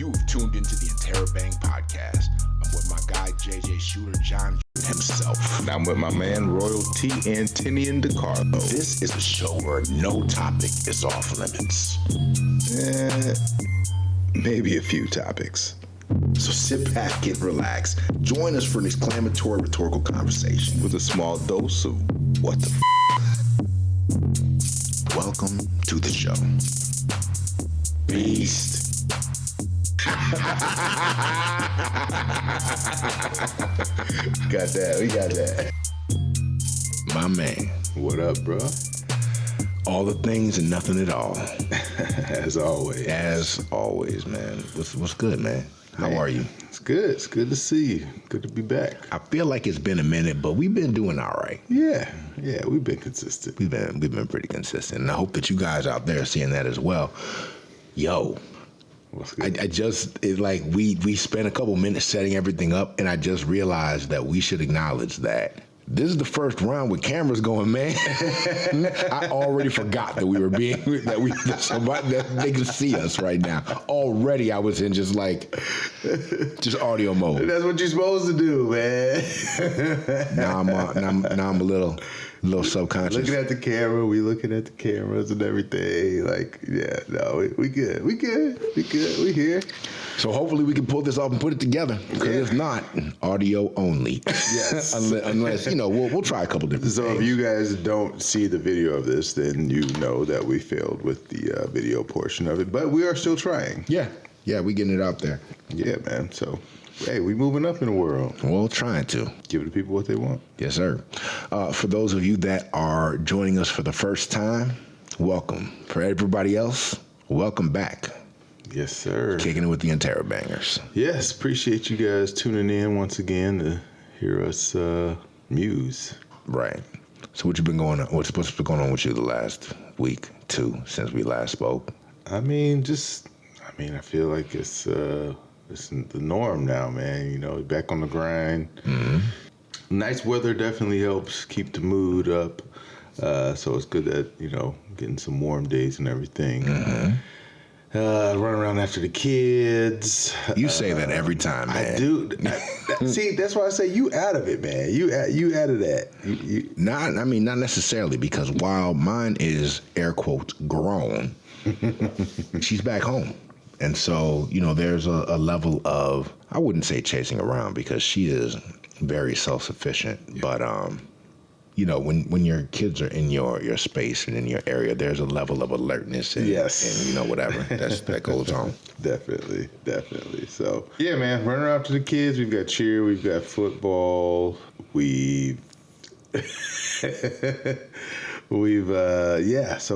You've tuned into the Interrobang podcast. I'm with my guy, JJ Shooter John himself. And I'm with my man, Royalty Antinian DeCarlo. This is a show where no topic is off limits. Maybe a few topics. So sit back and relax. Join us for an exclamatory rhetorical conversation. With a small dose of what the Welcome to the show. Beast. We got that. My man. What up, bro? All the things and nothing at all. As always. As always, man. What's good, man? How are you? It's good. It's good to see you. Good to be back. I feel like it's been a minute, but we've been doing all right. Yeah, we've been consistent. We've been pretty consistent, and I hope that you guys out there are seeing that as well. Yo, we spent a couple minutes setting everything up, and I just realized that we should acknowledge that this is the first round with cameras going, man. I already forgot that that they can see us right now. Already I was in just audio mode. That's what you're supposed to do, man. Now I'm a little subconscious. Looking at the camera, we looking at the cameras and everything. We good. We here. So hopefully we can pull this off and put it together. Because if not, audio only. Yes. Unless, we'll try a couple different things. So if you guys don't see the video of this, then you know that we failed with the video portion of it. But we are still trying. Yeah, we getting it out there. Yeah, man. So, hey, we moving up in the world. Well, trying to. Give the people what they want. Yes, sir. For those of you that are joining us for the first time, welcome. For everybody else, welcome back. Yes, sir. Kicking it with the Interrobangers. Yes, appreciate you guys tuning in once again to hear us muse. Right. So what's been going on with you the last week, two, since we last spoke? I feel like it's the norm now, man. Back on the grind. Mm-hmm. Nice weather definitely helps keep the mood up. So it's good that, getting some warm days and everything. Mm-hmm. Run around after the kids. You say that every time, man. I do. See, that's why I say you out of it, man. You out of that. Not necessarily, because while mine is air quotes grown, she's back home. And so, there's a level of, I wouldn't say chasing around, because she is very self-sufficient. Yeah. But, when your kids are in your space and in your area, there's a level of alertness and whatever that goes on. Definitely. So, yeah, man, running around to the kids. We've got cheer. We've got football. So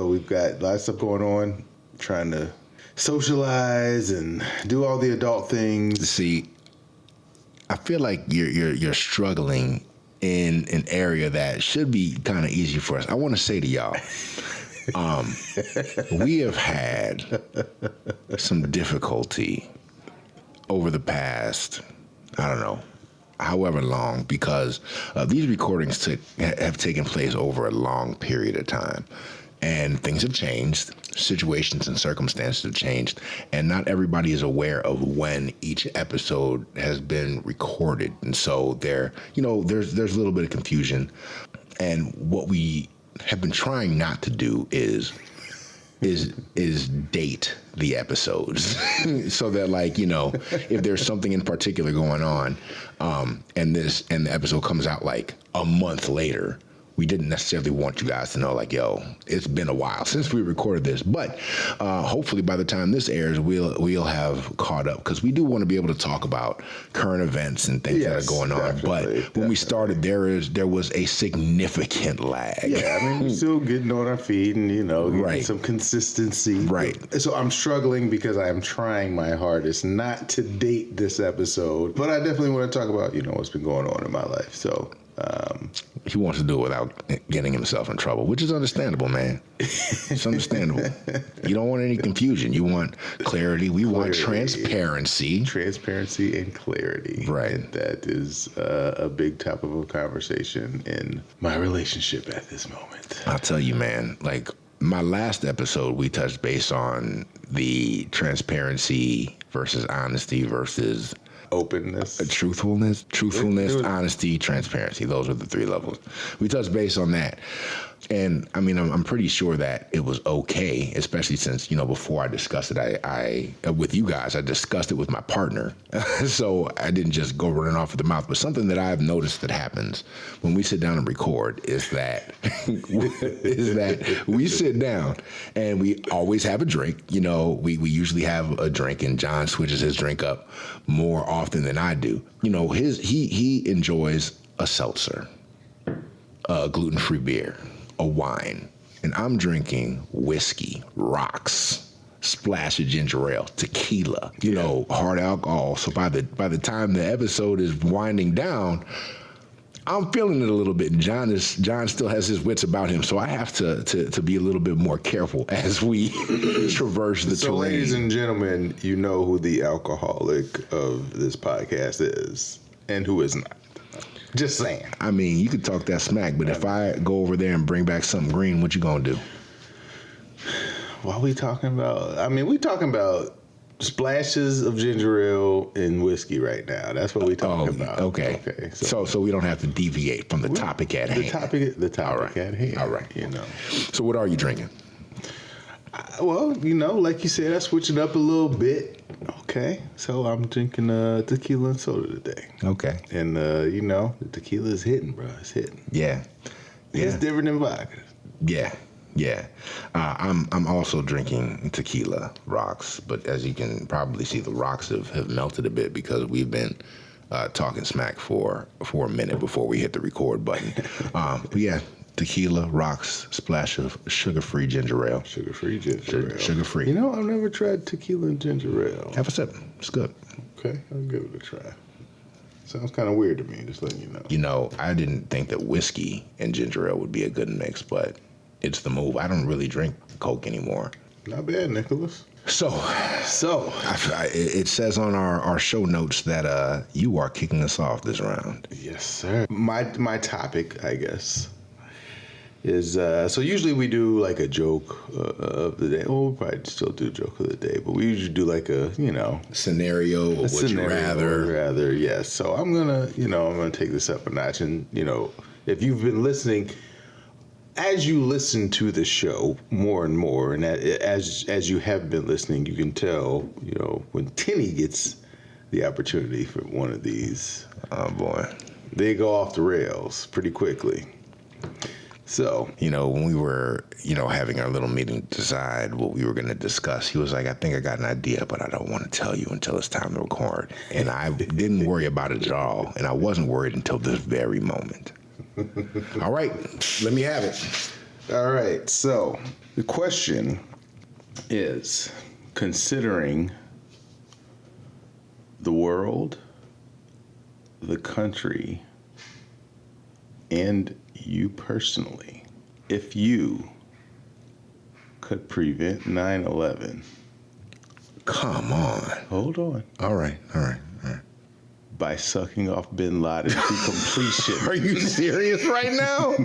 we've got lots of stuff going on, trying to socialize and do all the adult things. See, I feel like you're struggling in an area that should be kind of easy for us. I want to say to y'all, we have had some difficulty over the past, I don't know, however long, because these recordings have taken place over a long period of time. And things have changed, situations and circumstances have changed, and not everybody is aware of when each episode has been recorded. And so there's a little bit of confusion. And what we have been trying not to do is date the episodes so that if there's something in particular going on, and the episode comes out a month later, we didn't necessarily want you guys to know, it's been a while since we recorded this. But hopefully by the time this airs, we'll have caught up, because we do want to be able to talk about current events and things that are going on. But when we started, there was a significant lag. Yeah, we're still getting on our feet and, getting some consistency. Right. So I'm struggling because I am trying my hardest not to date this episode. But I definitely want to talk about, what's been going on in my life. So... he wants to do it without getting himself in trouble, which is understandable, man. It's understandable. You don't want any confusion. You want clarity. We want transparency. Transparency and clarity. Right. And that is a big topic of a conversation in my relationship at this moment. I'll tell you, man, my last episode, we touched base on the transparency versus honesty versus Openness. truthfulness, honesty, transparency. Those are the three levels. We touched base on that. And I mean, I'm pretty sure that it was okay, especially since, before I discussed it, I with you guys, I discussed it with my partner. So I didn't just go running off at the mouth. But something that I've noticed that happens when we sit down and record is that we sit down and we always have a drink. We usually have a drink, and John switches his drink up more often than I do. He enjoys a seltzer, a gluten-free beer, a wine, and I'm drinking whiskey, rocks, splash of ginger ale, tequila, hard alcohol. So by the time the episode is winding down, I'm feeling it a little bit. And John still has his wits about him, so I have to be a little bit more careful as we traverse the terrain. Ladies and gentlemen, you know who the alcoholic of this podcast is and who is not. Just saying. I mean, you could talk that smack, but if I go over there and bring back something green, what you gonna do? What are we talking about? I mean, we talking about splashes of ginger ale and whiskey right now. That's what we talking about. Okay. So we don't have to deviate from the topic at hand. The topic at hand. All right. So what are you drinking? Well, like you said, I switched it up a little bit. Okay. So I'm drinking tequila and soda today. Okay. And, the tequila is hitting, bro. It's hitting. Yeah. It's different than vodka. Yeah. I'm also drinking tequila rocks, but as you can probably see, the rocks have melted a bit because we've been talking smack for a minute before we hit the record button. But yeah, tequila rocks, splash of sugar-free ginger ale. Sugar-free ginger ale. Sugar-free. I've never tried tequila and ginger ale. Have a sip. It's good. Okay, I'll give it a try. Sounds kind of weird to me, just letting you know. I didn't think that whiskey and ginger ale would be a good mix, but it's the move. I don't really drink Coke anymore. Not bad, Nicholas. So it says on our show notes that you are kicking us off this round. Yes, sir. My topic, I guess, is so usually we do like a joke of the day. Well, we'll probably still do joke of the day, but we usually do like a scenario or would you rather. Yes. So I'm gonna take this up a notch, and if you've been listening. As you listen to the show more and more, and as you have been listening, you can tell, when Tinny gets the opportunity for one of these, oh boy, they go off the rails pretty quickly. So, when we were, having our little meeting to decide what we were going to discuss, he was like, I think I got an idea, but I don't want to tell you until it's time to record. And I didn't worry about it at all, and I wasn't worried until this very moment. All right, let me have it. All right, so the question is, considering the world, the country, and you personally, if you could prevent 9/11. Come on. Hold on. All right. By sucking off bin Laden to completion. Are you serious right now?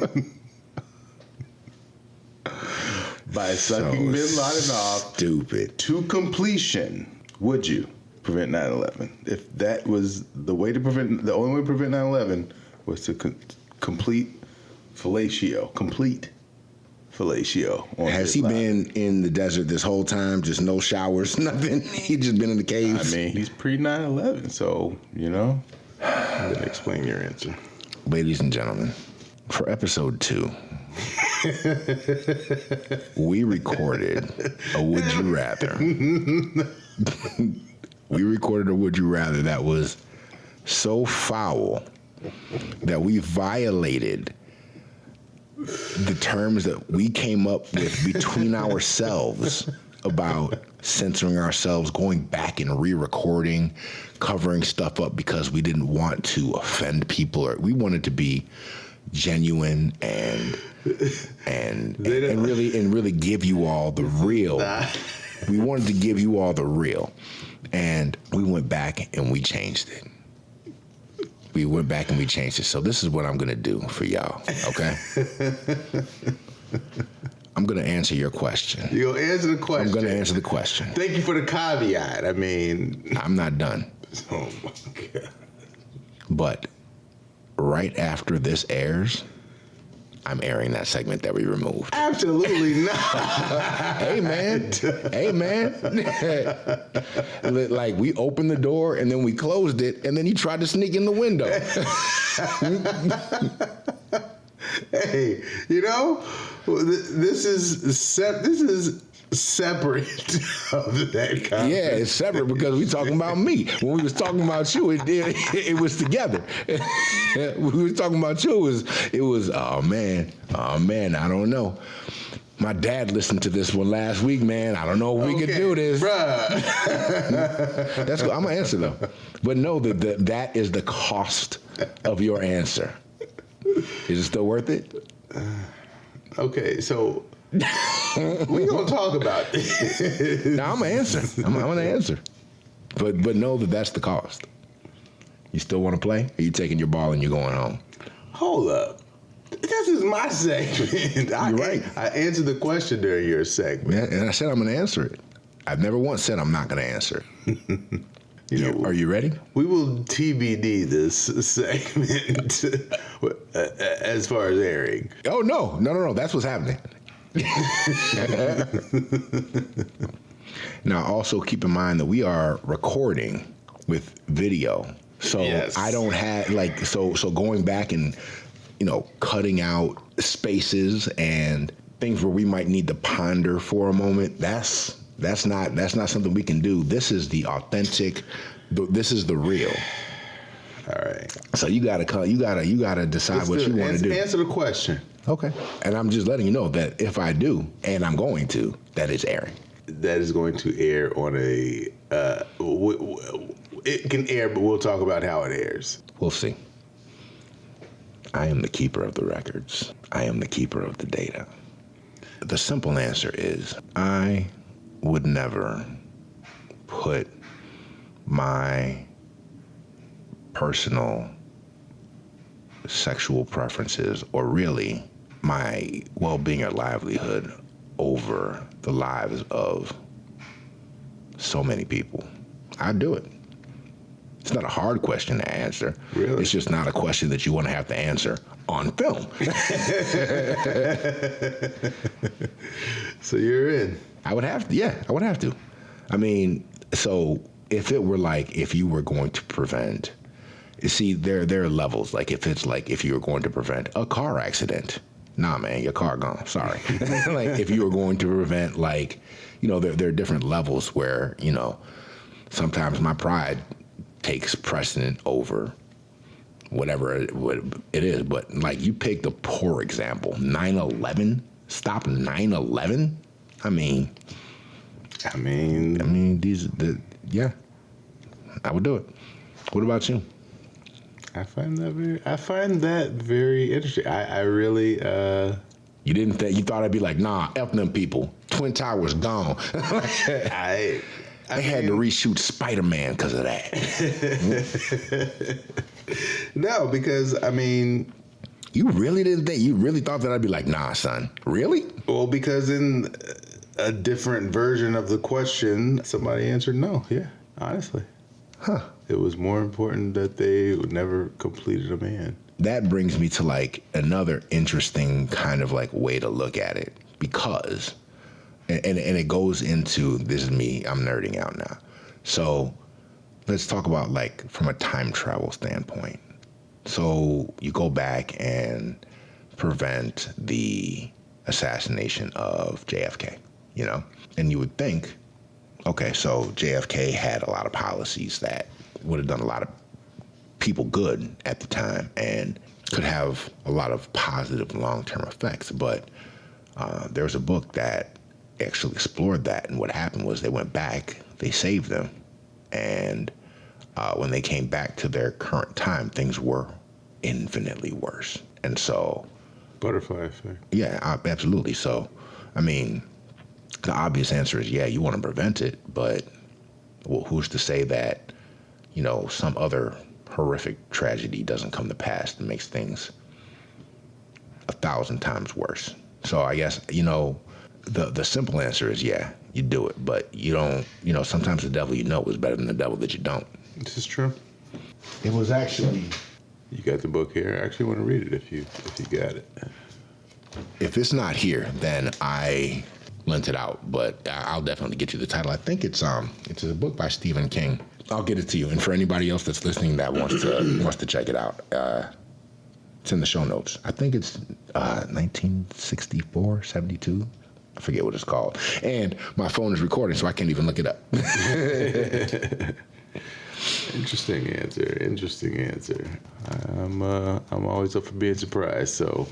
By sucking bin Laden off to completion, would you prevent 9/11? If that was the only way to prevent 9/11 was to complete fellatio. Has he been in the desert this whole time? Just no showers, nothing? He just been in the caves? I mean, he's pre 9/11, so, I'm going to explain your answer. Ladies and gentlemen, for episode 2, we recorded a Would You Rather. We recorded a Would You Rather that was so foul that we violated the terms that we came up with between ourselves about censoring ourselves, going back and re-recording, covering stuff up because we didn't want to offend people, or we wanted to be genuine and really give you all the real. We wanted to give you all the real, and we went back and we changed it. So this is what I'm going to do for y'all, okay? I'm going to answer your question. You'll answer the question. I'm going to answer the question. Thank you for the caveat. I mean, I'm not done. oh my God. But right after this airs, I'm airing that segment that we removed. Absolutely not. Hey, man. Hey, man. Like, we opened the door, and then we closed it, and then he tried to sneak in the window. Hey, you know, this is separate of that conversation. Yeah, it's separate because we talking about me. When we was talking about you, it was together. When we was talking about you, it was oh man, I don't know. My dad listened to this one last week, man. I don't know if we could do this. Bruh. That's cool. I'm gonna answer though. But know that is the cost of your answer. Is it still worth it? Okay, so we gonna talk about this. Now I'm gonna answer. I'm gonna answer. But know that that's the cost. You still want to play? Or you taking your ball and you're going home? Hold up. This is my segment. You're right. I answered the question during your segment. Yeah, and I said I'm gonna answer it. I've never once said I'm not gonna answer it. Are you ready? We will TBD this segment as far as airing. Oh no. That's what's happening. Now, also keep in mind that we are recording with video, so yes. I don't have so going back and cutting out spaces and things where we might need to ponder for a moment. That's not something we can do. This is the authentic. This is the real. All right. So you gotta decide what you want to do. Answer the question. Okay. And I'm just letting you know that if I do, and I'm going to, that is airing. That is going to air on a. It can air, but we'll talk about how it airs. We'll see. I am the keeper of the records. I am the keeper of the data. The simple answer is I would never put my personal sexual preferences or really my well-being or livelihood over the lives of so many people. I'd do it. It's not a hard question to answer. Really? It's just not a question that you want to have to answer on film. So you're in. I would have to. Yeah, I would have to. I mean, so if it were like if you were going to prevent, you see, there are levels. Like if you were going to prevent a car accident, nah, man, your car gone. Sorry. Like if you were going to prevent, there are different levels where sometimes my pride takes precedent over whatever it is. But like you picked a poor example, 9/11. Stop 9/11. I mean, yeah, I would do it. What about you? I find that very interesting. I really. You didn't think you thought I'd be like, nah, F them people. Twin Towers gone. I had to reshoot Spider-Man because of that. No, because you really didn't think? You really thought that I'd be like, nah, son, really? Well, because in a different version of the question, somebody answered no. Yeah, honestly. Huh. It was more important that they never completed a man. That brings me to another interesting kind of way to look at it because, and it goes into, this is me, I'm nerding out now. So let's talk about from a time travel standpoint. So you go back and prevent the assassination of JFK, and you would think, okay, so JFK had a lot of policies that would have done a lot of people good at the time and could have a lot of positive long-term effects. But there was a book that actually explored that, and what happened was they went back, they saved them, and when they came back to their current time, things were infinitely worse. And so... Butterfly effect. Yeah, absolutely. So, the obvious answer is, yeah, you want to prevent it, but who's to say that, some other horrific tragedy doesn't come to pass that makes things 1,000 times worse. So I guess, the simple answer is yeah, you do it. But you don't, sometimes the devil you know is better than the devil that you don't. This is true. It was actually... You got the book here. I actually want to read it if you got it. If it's not here, then I lent it out, but I'll definitely get you the title. I think it's a book by Stephen King. I'll get it to you. And for anybody else that's listening that wants to check it out, it's in the show notes. I think it's 1964, 72. I forget what it's called. And my phone is recording, so I can't even look it up. Interesting answer. I'm always up for being surprised. So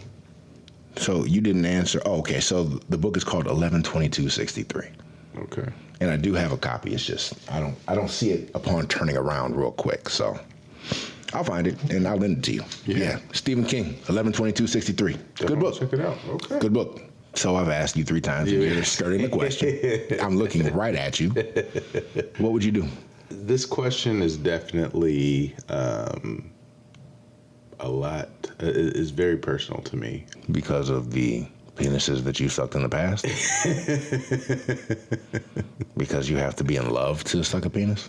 you didn't answer. Oh, okay. So the book is called 11/22/63. Okay. And I do have a copy. It's just I don't see it upon turning around real quick. So I'll find it and I'll lend it to you. Yeah. Stephen King, 11/22/63. Good book. Check it out. Okay. Good book. So I've asked you 3 times and you're skirting the question. I'm looking right at you. What would you do? This question is definitely is very personal to me. Because of the penises that you sucked in the past? Because you have to be in love to suck a penis?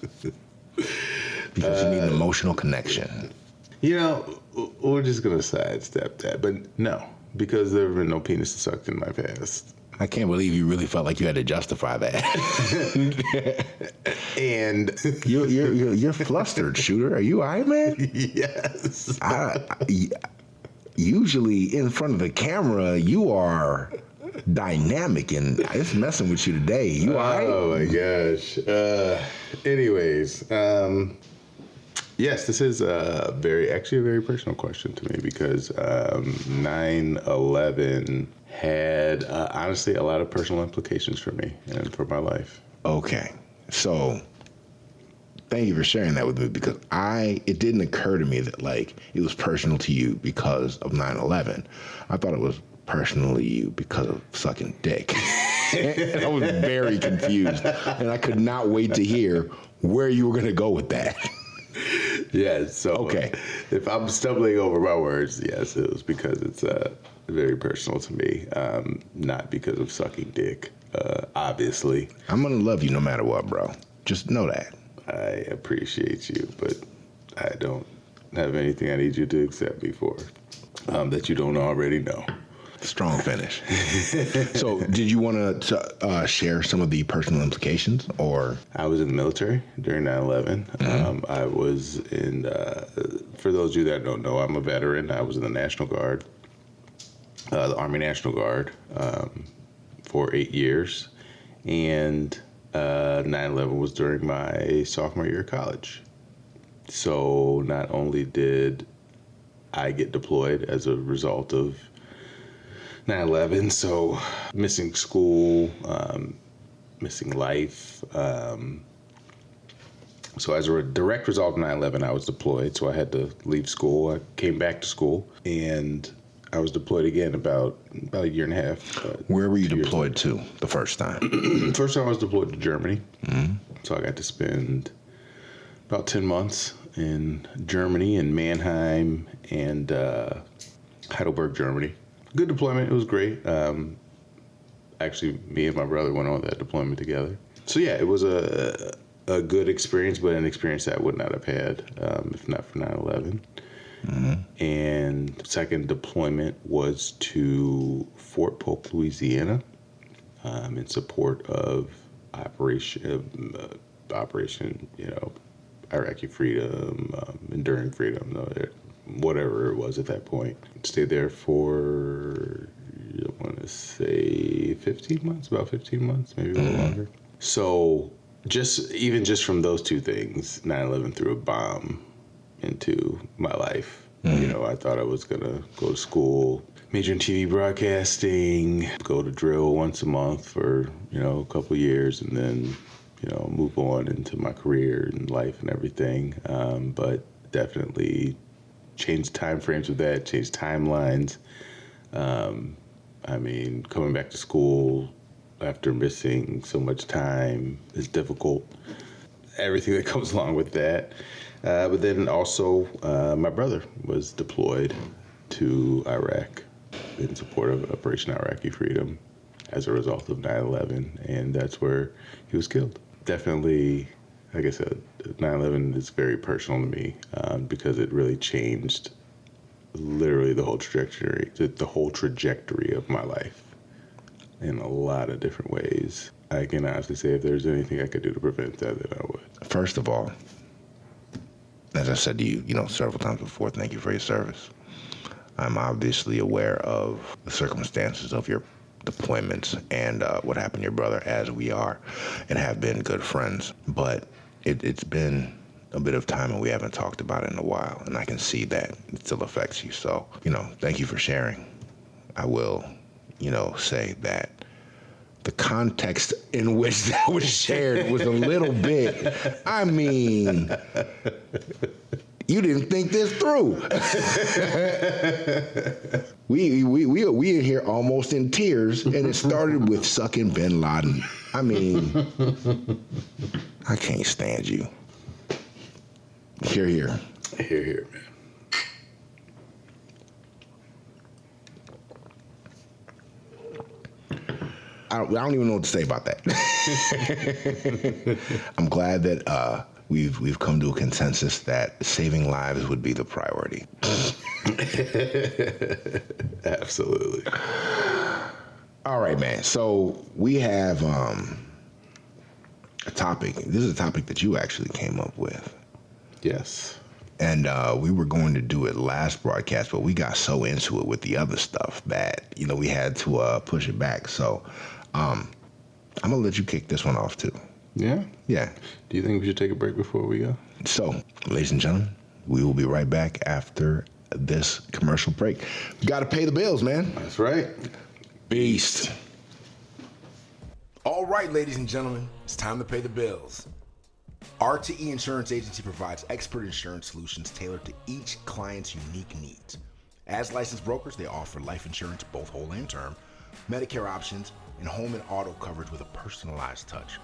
Because you need an emotional connection. We're just going to sidestep that. But no, because there have been no penises sucked in my past. I can't believe you really felt like you had to justify that. And you're flustered, Shooter. Are you all right, man? Yes. Usually in front of the camera, you are dynamic, and it's messing with you today. You all right? Oh my gosh. Anyways, yes, this is a very personal question to me because 9/11 had honestly a lot of personal implications for me and for my life. Okay, so thank you for sharing that with me because it didn't occur to me that it was personal to you because of 9/11. I thought it was personal to you because of sucking dick. And I was very confused, and I could not wait to hear where you were going to go with that. Yeah, so okay. If I'm stumbling over my words, yes, it was because it's very personal to me, not because of sucking dick, obviously. I'm going to love you no matter what, bro. Just know that. I appreciate you, but I don't have anything I need you to accept me for that you don't already know. Strong finish. So did you want to share some of the personal implications, or? I was in the military during 9/11. Mm-hmm. I was in, for those of you that don't know, I'm a veteran. I was in the National Guard, the Army National Guard, for 8 years. And 9/11 was during my sophomore year of college. So not only did I get deployed as a result of 9/11, so missing school, missing life. So as a direct result of 9/11, I was deployed, so I had to leave school. I came back to school, and I was deployed again about a year and a half. Where were you deployed to the first time? First time I was deployed to Germany. Mm-hmm. So I got to spend about 10 months in Germany, in Mannheim and Heidelberg, Germany. Good deployment. It was great. Actually, me and my brother went on that deployment together. So yeah, it was a good experience, but an experience that I would not have had if not for 9/11. Mm-hmm. And second deployment was to Fort Polk, Louisiana, in support of Operation, Iraqi Freedom, Enduring Freedom, whatever it was at that point. Stayed there for, I want to say 15 months, about 15 months, maybe a little longer. So just from those two things, 9/11 threw a bomb into my life. I thought I was going to go to school, major in TV broadcasting, go to drill once a month for, a couple of years, and then, move on into my career and life and everything. But definitely changed time frames with that, changed timelines. Coming back to school after missing so much time is difficult. Everything that comes along with that. But then also, my brother was deployed to Iraq. in support of Operation Iraqi Freedom as a result of 9/11, and that's where he was killed. Definitely, like I said, 9/11 is very personal to me because it really changed literally the whole trajectory of my life in a lot of different ways. I can honestly say if there's anything I could do to prevent that, then I would. First of all, as I said to you, several times before, thank you for your service. I'm obviously aware of the circumstances of your deployments and what happened to your brother, as we are and have been good friends. But it's been a bit of time and we haven't talked about it in a while, and I can see that it still affects you. So, thank you for sharing. I will, say that the context in which that was shared was a little bit, I mean, you didn't think this through. we in here almost in tears, and it started with sucking bin Laden. I mean, I can't stand you. Hear, hear. Hear, hear, man. I don't even know what to say about that. I'm glad that we've come to a consensus that saving lives would be the priority. Absolutely. All right, man. So we have a topic. This is a topic that you actually came up with. Yes. And we were going to do it last broadcast, but we got so into it with the other stuff that, we had to push it back. So I'm going to let you kick this one off, too. Yeah? Yeah. Do you think we should take a break before we go? So, ladies and gentlemen, we will be right back after this commercial break. You got to pay the bills, man. That's right. Beast. All right, ladies and gentlemen, it's time to pay the bills. RTE Insurance Agency provides expert insurance solutions tailored to each client's unique needs. As licensed brokers, they offer life insurance, both whole and term, Medicare options, and home and auto coverage with a personalized touch.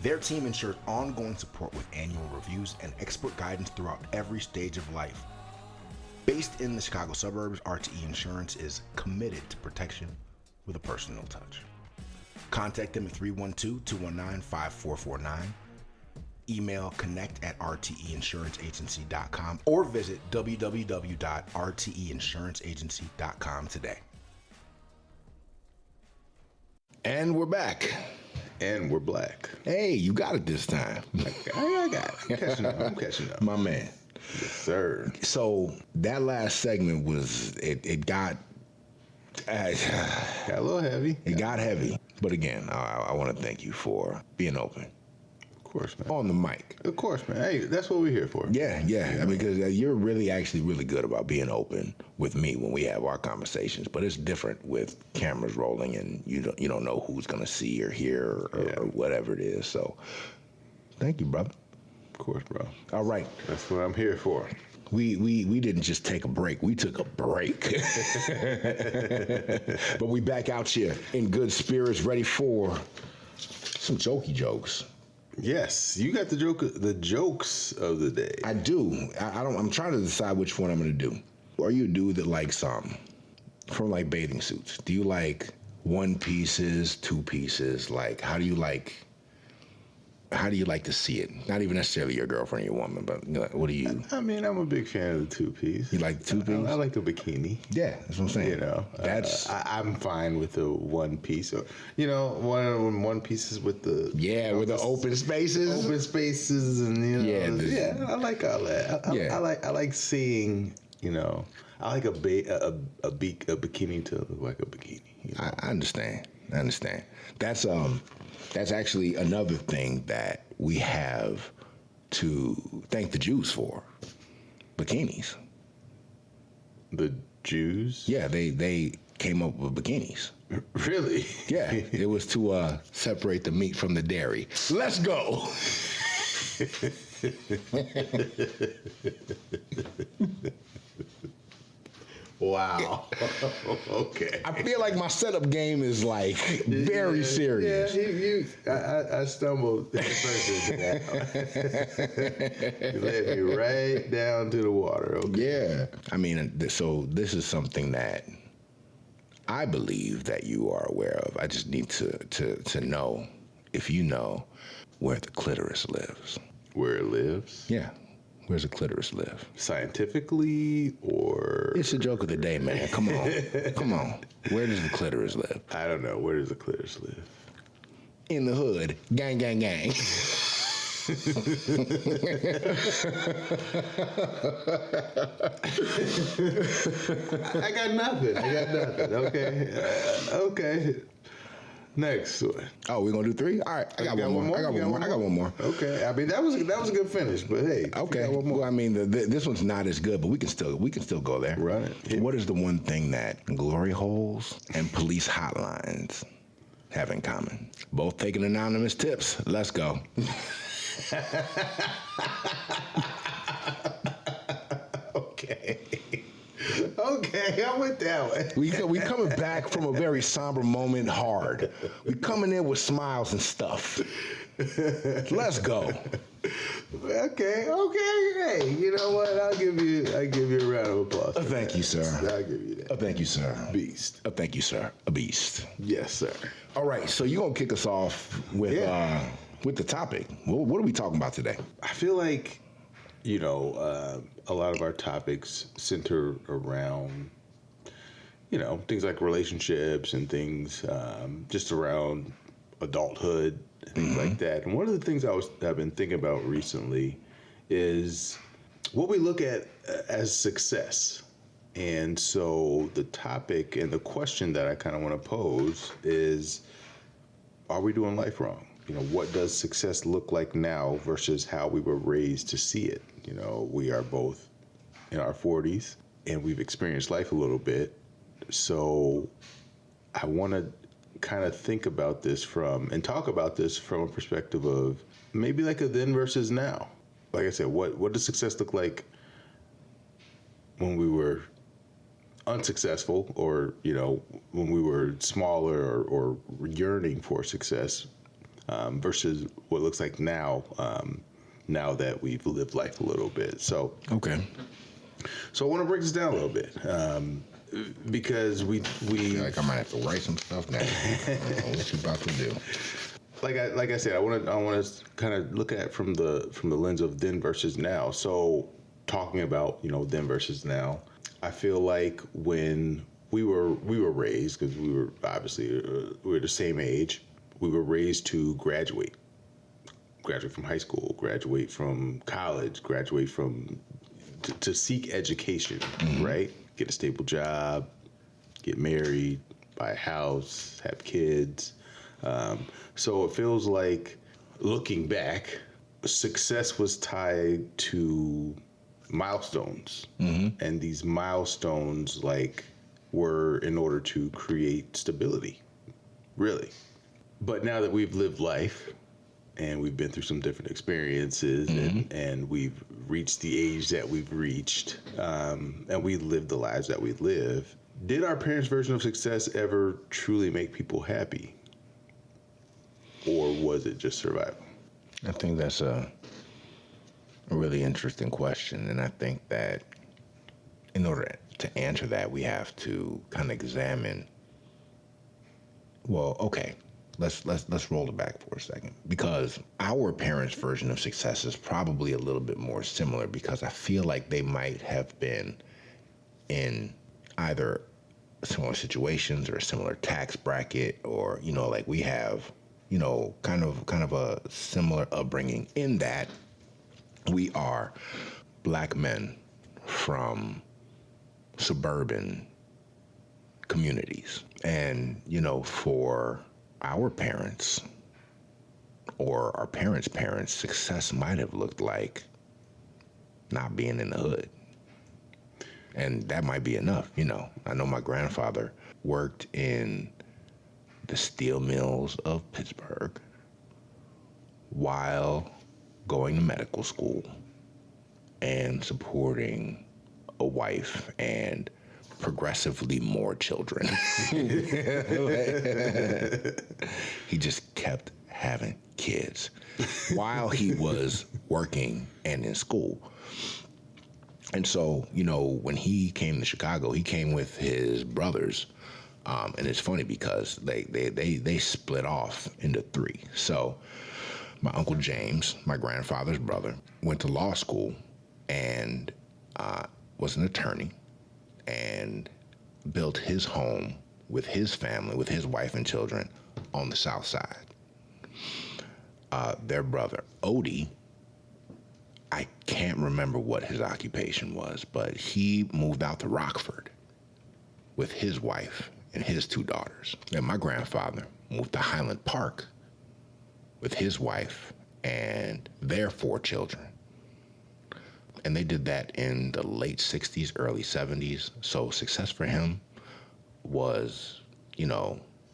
Their team ensures ongoing support with annual reviews and expert guidance throughout every stage of life. Based in the Chicago suburbs, RTE Insurance is committed to protection with a personal touch. Contact them at 312-219-5449. Email connect@rteinsuranceagency.com or visit www.rteinsuranceagency.com today. And we're back. And we're black. Hey, you got it this time. I got it. I'm catching up. My man. Yes, sir. So that last segment was, it got... Got a little heavy. It got heavy. But again, I want to thank you for being open. Of course, man. On the mic. Of course, man. Hey, that's what we're here for. Yeah. I mean, because you're actually really good about being open with me when we have our conversations. But it's different with cameras rolling and you don't know who's going to see or hear or whatever it is. So thank you, brother. Of course, bro. All right. That's what I'm here for. We didn't just take a break. We took a break. But we back out here in good spirits, ready for some jokey jokes. Yes, you got the jokes of the day. I do. I'm trying to decide which one I'm going to do. Are you a dude that likes from like bathing suits? Do you like one pieces, two pieces? Like, how do you like to see it? Not even necessarily your girlfriend or your woman, but what do you? I mean, I'm a big fan of the two-piece. You like the two-piece? I like the bikini. Yeah, that's what I'm saying. I'm fine with the one piece. One pieces with the with the open spaces. Open spaces, and I like all that. I like seeing. I like a bikini to look like a bikini. I understand. That's actually another thing that we have to thank the Jews for. Bikinis. The Jews? Yeah, they came up with bikinis. Really? Yeah, it was to separate the meat from the dairy. Let's go. Wow. Okay. I feel like my setup game is like very serious. Yeah, I stumbled first into that. You led me right down to the water. Okay. Yeah. I mean, so this is something that I believe that you are aware of. I just need to know if you know where the clitoris lives. Where it lives? Yeah. Where's the clitoris live? Scientifically, or It's a joke of the day, man. Come on. Come on. Where does the clitoris live? I don't know. Where does the clitoris live? In the hood. Gang, gang, gang. I got nothing. Okay. Next one. Oh, we're gonna do 3? All right, I got one more. I got one more. Okay. I mean, that was a good finish, but hey. Okay. One more. Well, I mean, this one's not as good, but we can still go there. Right. Yeah. What is the one thing that glory holes and police hotlines have in common? Both taking anonymous tips. Let's go. Okay, I went that way. We coming back from a very somber moment hard. We coming in with smiles and stuff. Let's go. Okay. Hey, you know what? I'll give you a round of applause. Thank you, sir. I'll give you that. Thank you, sir. Beast. Thank you, sir. A beast. Yes, sir. All right, so you're gonna kick us off with the topic. What are we talking about today? I feel like, a lot of our topics center around, things like relationships and things just around adulthood, things like that. And one of the things I've been thinking about recently is what we look at as success. And so the topic and the question that I kind of want to pose is, are we doing life wrong? What does success look like now versus how we were raised to see it? We are both in our 40s and we've experienced life a little bit. So I want to kind of think about this and talk about this from a perspective of maybe like a then versus now. Like I said, what does success look like when we were unsuccessful, or, when we were smaller or yearning for success, versus what it looks like now, now that we've lived life a little bit. So Okay. So I want to break this down a little bit, because we I feel like I might have to write some stuff down. I don't know what you about to do. Like I said, I want to kind of look at it from the lens of then versus now. So talking about then versus now, I feel like when we were raised, because we were obviously we were the same age, we were raised to graduate from high school, graduate from college, graduate from to seek education, right? Get a stable job, get married, buy a house, have kids. So it feels like, looking back, success was tied to milestones, and these milestones were in order to create stability, really. But now that we've lived life and we've been through some different experiences, and we've reached the age that we've reached, and we live the lives that we live, did our parents' version of success ever truly make people happy? Or was it just survival? I think that's a really interesting question, and I think that in order to answer that, we have to kind of examine. Well, okay, let's roll it back for a second, because our parents' version of success is probably a little bit more similar, because I feel like they might have been in either similar situations or a similar tax bracket, or like we have, kind of a similar upbringing, in that we are black men from suburban communities. And, for our parents or our parents' parents, success might have looked like not being in the hood. And that might be enough, I know my grandfather worked in the steel mills of Pittsburgh while going to medical school and supporting a wife and progressively more children. He just kept having kids while he was working and in school. And so, when he came to Chicago, he came with his brothers, And it's funny because they split off into three. So my Uncle James, my grandfather's brother, went to law school and was an attorney and built his home with his family, with his wife and children on the South Side. Their brother, Odie, I can't remember what his occupation was, but he moved out to Rockford with his wife and his two daughters. And my grandfather moved to Highland Park with his wife and their four children. And they did that in the late 60s, early 70s. So success for him was,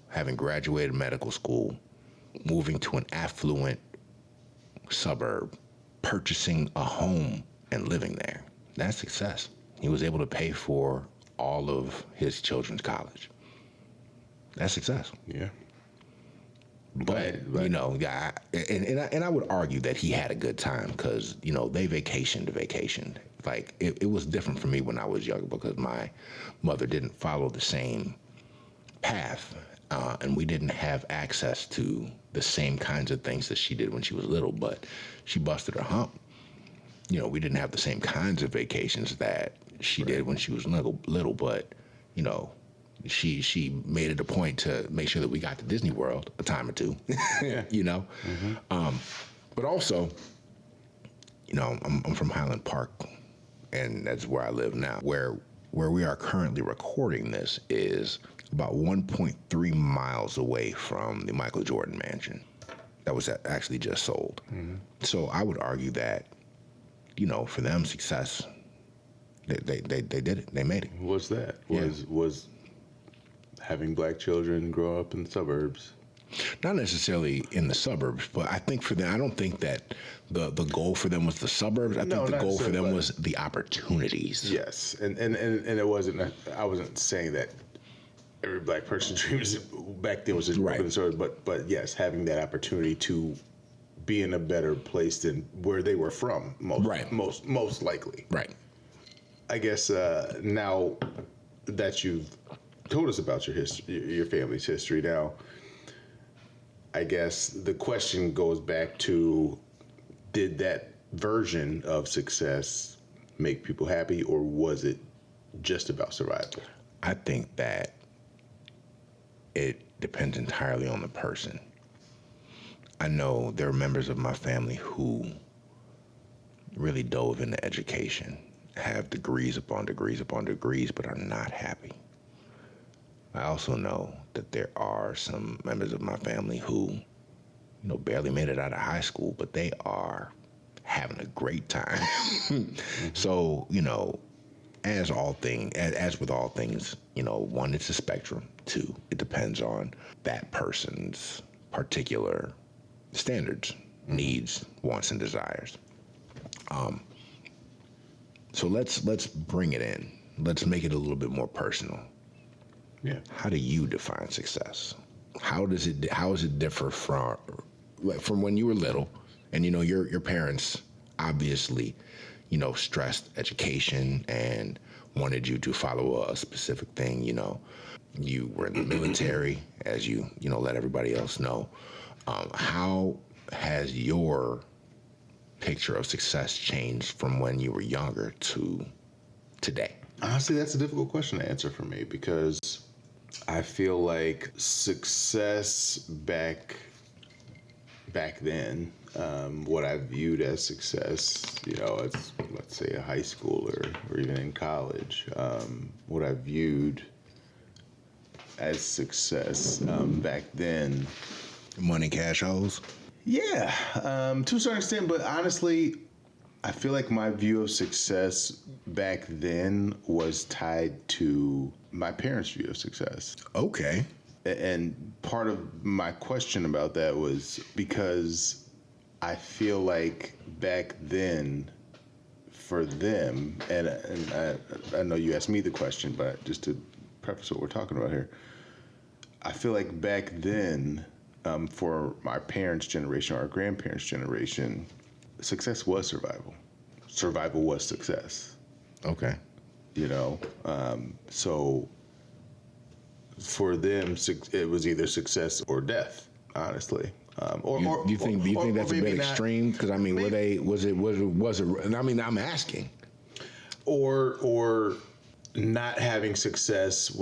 having graduated medical school, moving to an affluent suburb, purchasing a home and living there. That's success. He was able to pay for all of his children's college. That's success. Yeah. But, yeah, and I would argue that he had a good time because, they vacationed. Like, it was different for me when I was younger because my mother didn't follow the same path, and we didn't have access to the same kinds of things that she did when she was little, but she busted her hump. We didn't have the same kinds of vacations that she did when she was little, but, she made it a point to make sure that we got to Disney World a time or two, Yeah. Mm-hmm. But also, I'm from Highland Park, and that's where I live now. Where we are currently recording this is about 1.3 miles away from the Michael Jordan mansion that was actually just sold. Mm-hmm. So I would argue that, for them, success, they did it. They made it. What's that? Was having black children grow up in the suburbs? Not necessarily in the suburbs, but I think for them, I don't think that the goal for them was the suburbs. I think the goal for them was the opportunities. Yes, and it wasn't. I wasn't saying that every black person's dreams back then was just right. In the suburbs, but yes, having that opportunity to be in a better place than where they were from, most likely. Right. I guess now that you've told us about your history, your family's history, now I guess the question goes back to, did that version of success make people happy, or was it just about survival? I think that it depends entirely on the person. I know there are members of my family who really dove into education, have degrees upon degrees upon degrees, but are not happy. I also know that there are some members of my family who, barely made it out of high school, but they are having a great time. So, as with all things, one, it's a spectrum. Two, it depends on that person's particular standards, needs, wants, and desires. So let's bring it in. Let's make it a little bit more personal. Yeah. How do you define success? How does it differ from when you were little, and your parents obviously, stressed education and wanted you to follow a specific thing. You were in the military, as you let everybody else know. How has your picture of success changed from when you were younger to today? Honestly, that's a difficult question to answer for me because I feel like success back then, what I viewed as success, as let's say a high schooler or even in college, what I viewed as success back then. Money, cash, hoes? Yeah, to a certain extent, but honestly, I feel like my view of success back then was tied to my parents' view of success. Okay. And part of my question about that was because I feel like back then for them, and I know you asked me the question, but just to preface what we're talking about here, I feel like back then, for my parents' generation or our grandparents' generation, success was survival. Survival was success. Okay. So for them, it was either success or death. Honestly, Do you think that's a bit maybe not. extreme? Because I mean, were they? Was it? And I mean, I'm asking. Or not having success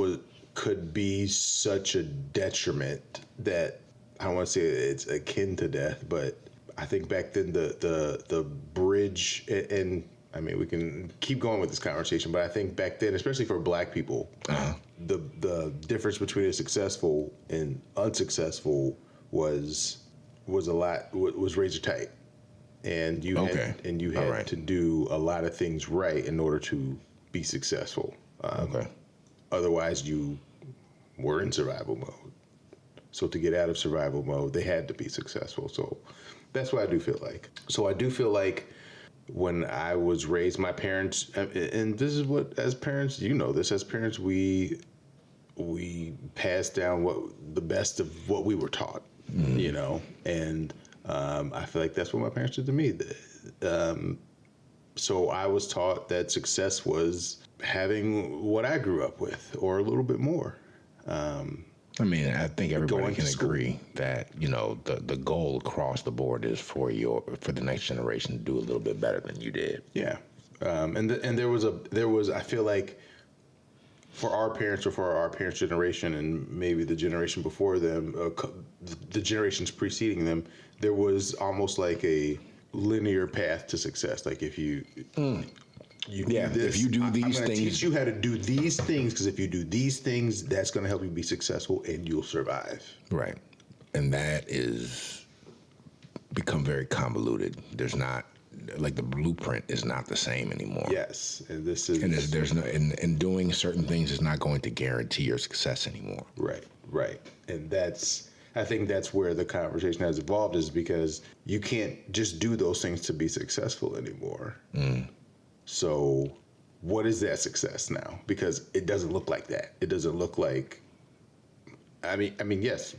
could be such a detriment that I don't want to say it's akin to death, but I think back then the bridge, and I mean we can keep going with this conversation, but I think back then, especially for Black people, the difference between a successful and unsuccessful was razor tight, and you had to do a lot of things right in order to be successful. Otherwise, you were in survival mode. So to get out of survival mode, they had to be successful. So that's what I do feel like. So I do feel like when I was raised, my parents, and this is what, as parents, as parents, we passed down the best of what we were taught, and I feel like that's what my parents did to me. So I was taught that success was having what I grew up with, or a little bit more. I mean, I think everybody can agree that the goal across the board is for the next generation to do a little bit better than you did. Yeah, and there was I feel like for our parents or for our parents' generation and maybe the generation before them, the generations preceding them, there was almost like a linear path to success. Like if you do this, if you do these I'm things, teach you how to do these things, because if you do these things, that's going to help you be successful and you'll survive. Right, and that is become very convoluted. There's not like the blueprint is not the same anymore. Yes, and this is there's no and doing certain things is not going to guarantee your success anymore. Right, and I think that's where the conversation has evolved, is because you can't just do those things to be successful anymore. So what is that success now? Because it doesn't look like that. It doesn't look like, I mean, yes,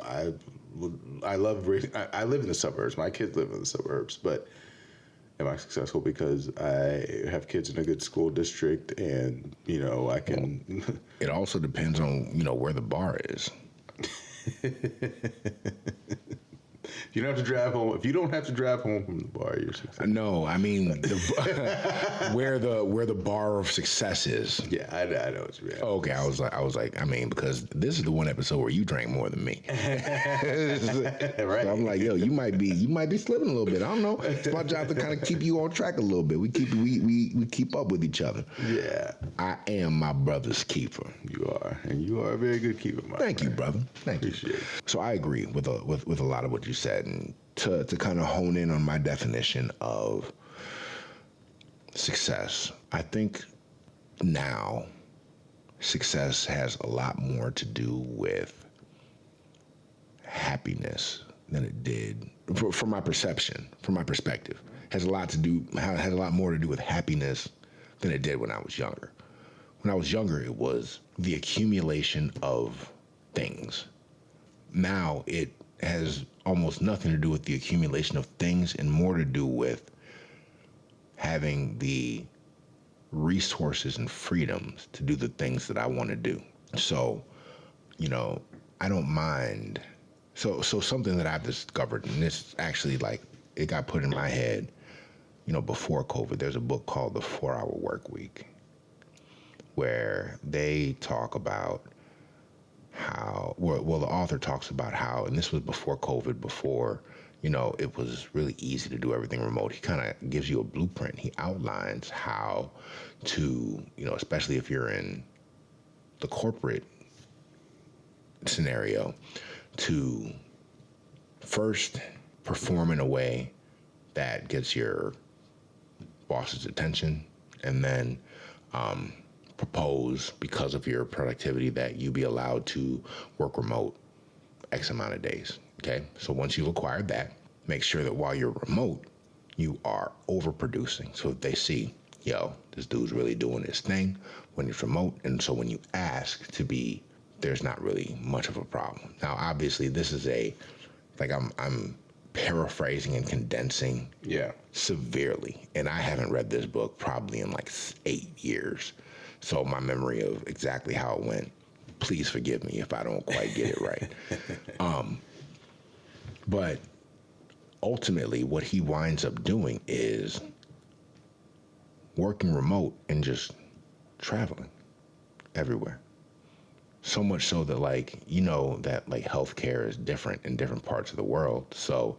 I live in the suburbs. My kids live in the suburbs, but am I successful because I have kids in a good school district and, I can... It also depends on, where the bar is. If you don't have to drive home from the bar, you're successful. No, I mean where the bar of success is. Yeah, I know what you mean. Okay, I was like, I mean, because this is the one episode where you drank more than me. Right. So I'm like, yo, you might be slipping a little bit. I don't know. It's my job to kind of keep you on track a little bit. We keep up with each other. Yeah. I am my brother's keeper. You are, and you are a very good keeper, my Thank friend. you, brother. Thank you. Appreciate it. So I agree with a lot of what you said, and to kind of hone in on my definition of success, I think now success has a lot more to do with happiness than it did, from my perception, from my perspective, has a lot more to do with happiness than it did when I was younger. When I was younger, it was the accumulation of things. Now it has almost nothing to do with the accumulation of things and more to do with having the resources and freedoms to do the things that I want to do. So, I don't mind. So something that I've discovered, and this actually, like, it got put in my head, before COVID, there's a book called The 4-Hour Work Week, where they talk about how, the author talks about how, and this was before COVID, before, it was really easy to do everything remote. He kind of gives you a blueprint. He outlines how to, especially if you're in the corporate scenario, to first perform in a way that gets your boss's attention, and then propose, because of your productivity, that you be allowed to work remote X amount of days. Okay, so once you've acquired that, make sure that while you're remote, you are overproducing. So if they see, this dude's really doing his thing when it's remote, and so when you ask to be, there's not really much of a problem. Now, obviously, this is I'm paraphrasing and condensing severely, and I haven't read this book probably in like 8 years. So my memory of exactly how it went Please forgive me if I don't quite get it right. But ultimately, what he winds up doing is working remote and just traveling everywhere. So much so that, like, that like healthcare is different in different parts of the world. So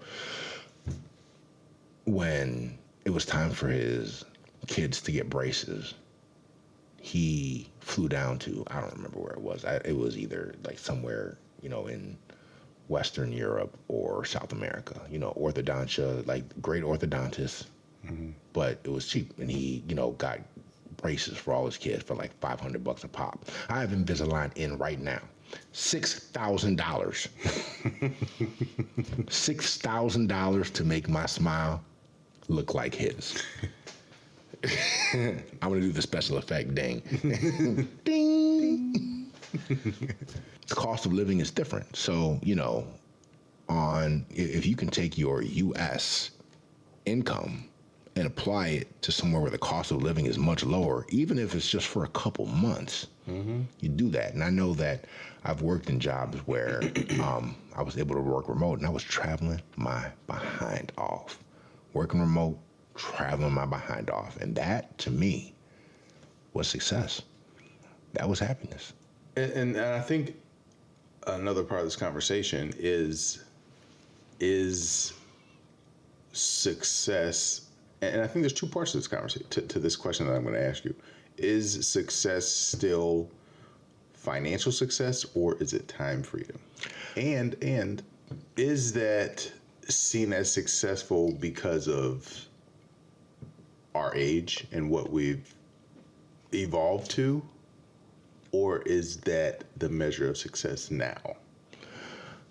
when it was time for his kids to get braces, he flew down to, I don't remember where it was. It was either like somewhere, in Western Europe or South America, orthodontia, like great orthodontists, but it was cheap. And he, got braces for all his kids for like $500 a pop. I have Invisalign in right now. $6,000. $6,000 to make my smile look like his. I'm gonna do the special effect ding. Ding. The cost of living is different. So, if you can take your US income and apply it to somewhere where the cost of living is much lower, even if it's just for a couple months, you do that. And I know that I've worked in jobs where I was able to work remote and I was traveling my behind off. Working remote, traveling my behind off. And that, to me, was success. That was happiness. And I think another part of this conversation is success. And I think there's two parts to this conversation, to this question that I'm going to ask you. Is success still financial success, or is it time freedom? And is that seen as successful because of our age and what we've evolved to, or is that the measure of success now?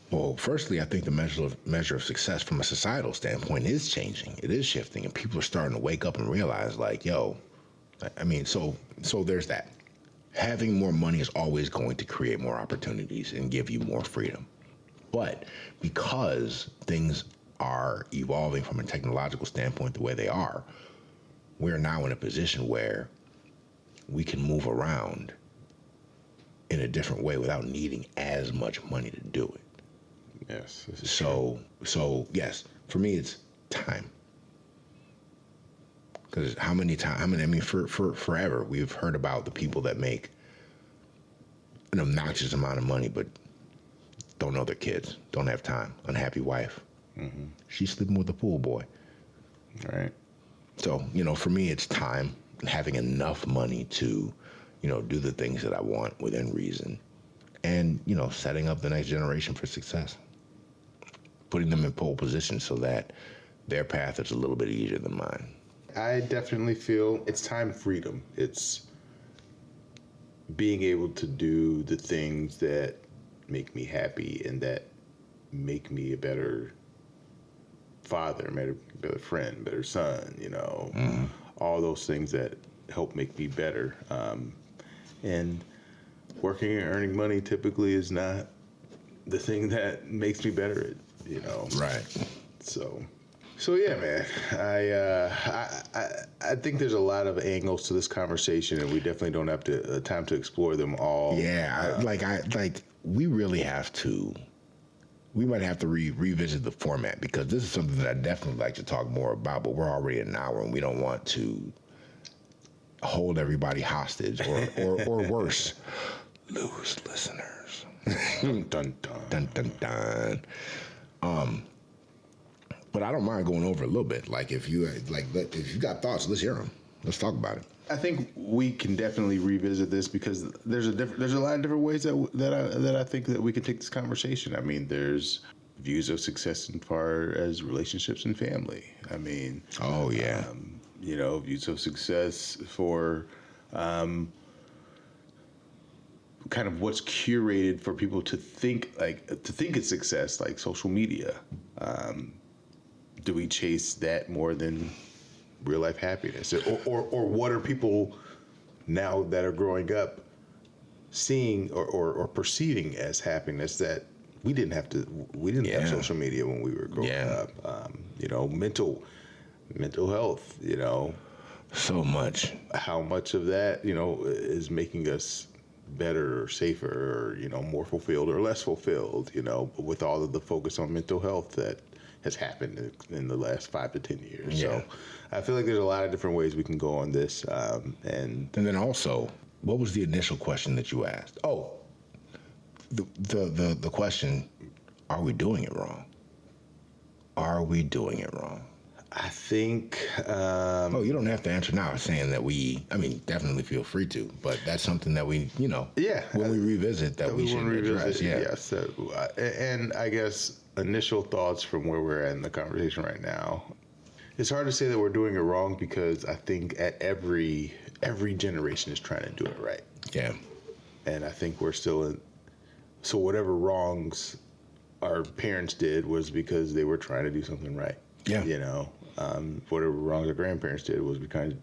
Well, firstly, I think the measure of success from a societal standpoint is changing. It is shifting, and people are starting to wake up and realize, like, so there's that. Having more money is always going to create more opportunities and give you more freedom. But because things are evolving from a technological standpoint the way they are, we're now in a position where we can move around in a different way without needing as much money to do it. Yes. So yes, for me it's time. Because forever we've heard about the people that make an obnoxious amount of money but don't know their kids, don't have time, unhappy wife. She's sleeping with a pool boy. Right. So, for me it's time, having enough money to, do the things that I want within reason. And, setting up the next generation for success. Putting them in pole position so that their path is a little bit easier than mine. I definitely feel it's time freedom. It's being able to do the things that make me happy and that make me a better father, better friend, better son, all those things that help make me better. And working and earning money typically is not the thing that makes me better at, Right. So yeah, man. I think there's a lot of angles to this conversation, and we definitely don't have time to explore them all. Yeah, we really have to. We might have to revisit the format, because this is something that I definitely like to talk more about. But we're already at an hour, and we don't want to hold everybody hostage, or worse, lose listeners. Dun dun dun Dun dun dun. But I don't mind going over a little bit. Like, if you got thoughts, let's hear them. Let's talk about it. I think we can definitely revisit this, because there's a lot of different ways that I think that we can take this conversation. I mean, there's views of success as far as relationships and family. I mean, oh yeah, views of success for kind of what's curated for people to think it's success, like social media. Do we chase that more than real life happiness, or what are people now that are growing up seeing or perceiving as happiness that we didn't have social media when we were growing up? Mental health. So much. How much of that is making us better or safer or, more fulfilled or less fulfilled, with all of the focus on mental health that has happened in the last 5 to 10 years. Yeah. So I feel like there's a lot of different ways we can go on this. And then also, what was the initial question that you asked? Oh, the question, are we doing it wrong? Are we doing it wrong? I think... oh, you don't have to answer now saying that definitely feel free to, but that's something that we, when we revisit that we should address. Yeah. Yes. And I guess initial thoughts from where we're at in the conversation right now. It's hard to say that we're doing it wrong because I think at every generation is trying to do it right. Yeah. And I think we're still in... So whatever wrongs our parents did was because they were trying to do something right. Yeah. Whatever wrongs our grandparents did was because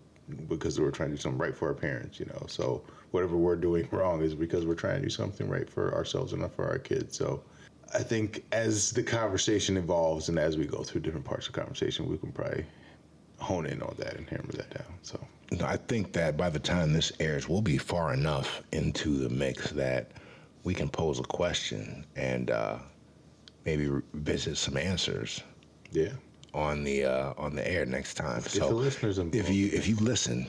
they were trying to do something right for our parents, So whatever we're doing wrong is because we're trying to do something right for ourselves and for our kids. So I think as the conversation evolves and as we go through different parts of the conversation, we can probably hone in on that and hammer that down. So I think that by the time this airs, we'll be far enough into the mix that we can pose a question and maybe visit some answers. Yeah. On the air next time. If the listeners involved. if you listen,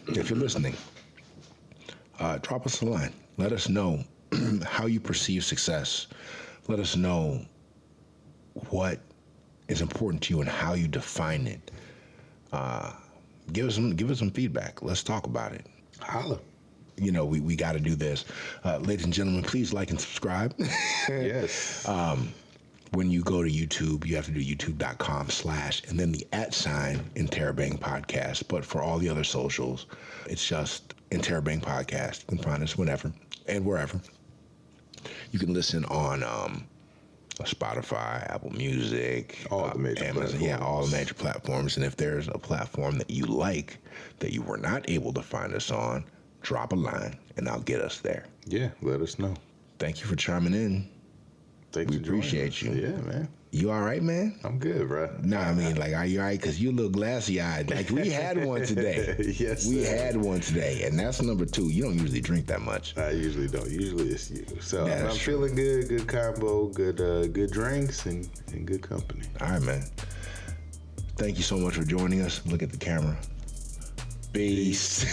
if you're listening, drop us a line. Let us know how you perceive success. Let us know what is important to you and how you define it. Give us some feedback. Let's talk about it. Holla. We got to do this. Ladies and gentlemen, please like and subscribe. Yes. When you go to YouTube, you have to do youtube.com/ and then the @ Interrobang Podcast. But for all the other socials, it's just Interrobang Podcast. You can find us whenever and wherever. You can listen on Spotify, Apple Music, all the major Amazon, platforms. Yeah, all the major platforms. And if there's a platform that you like that you were not able to find us on, drop a line and I'll get us there. Yeah, let us know. Thank you for chiming in. Thanks. We appreciate you. Yeah, man. You all right, man? I'm good, bro. Nah, are you all right? Because you look glassy-eyed. Like, we had one today. Yes, we sir. had one today, and that's number 2. You don't usually drink that much. I usually don't. Usually it's you. So Yeah, I'm that's true. feeling good. Good combo. Good drinks and good company. All right, man. Thank you so much for joining us. Look at the camera. Peace.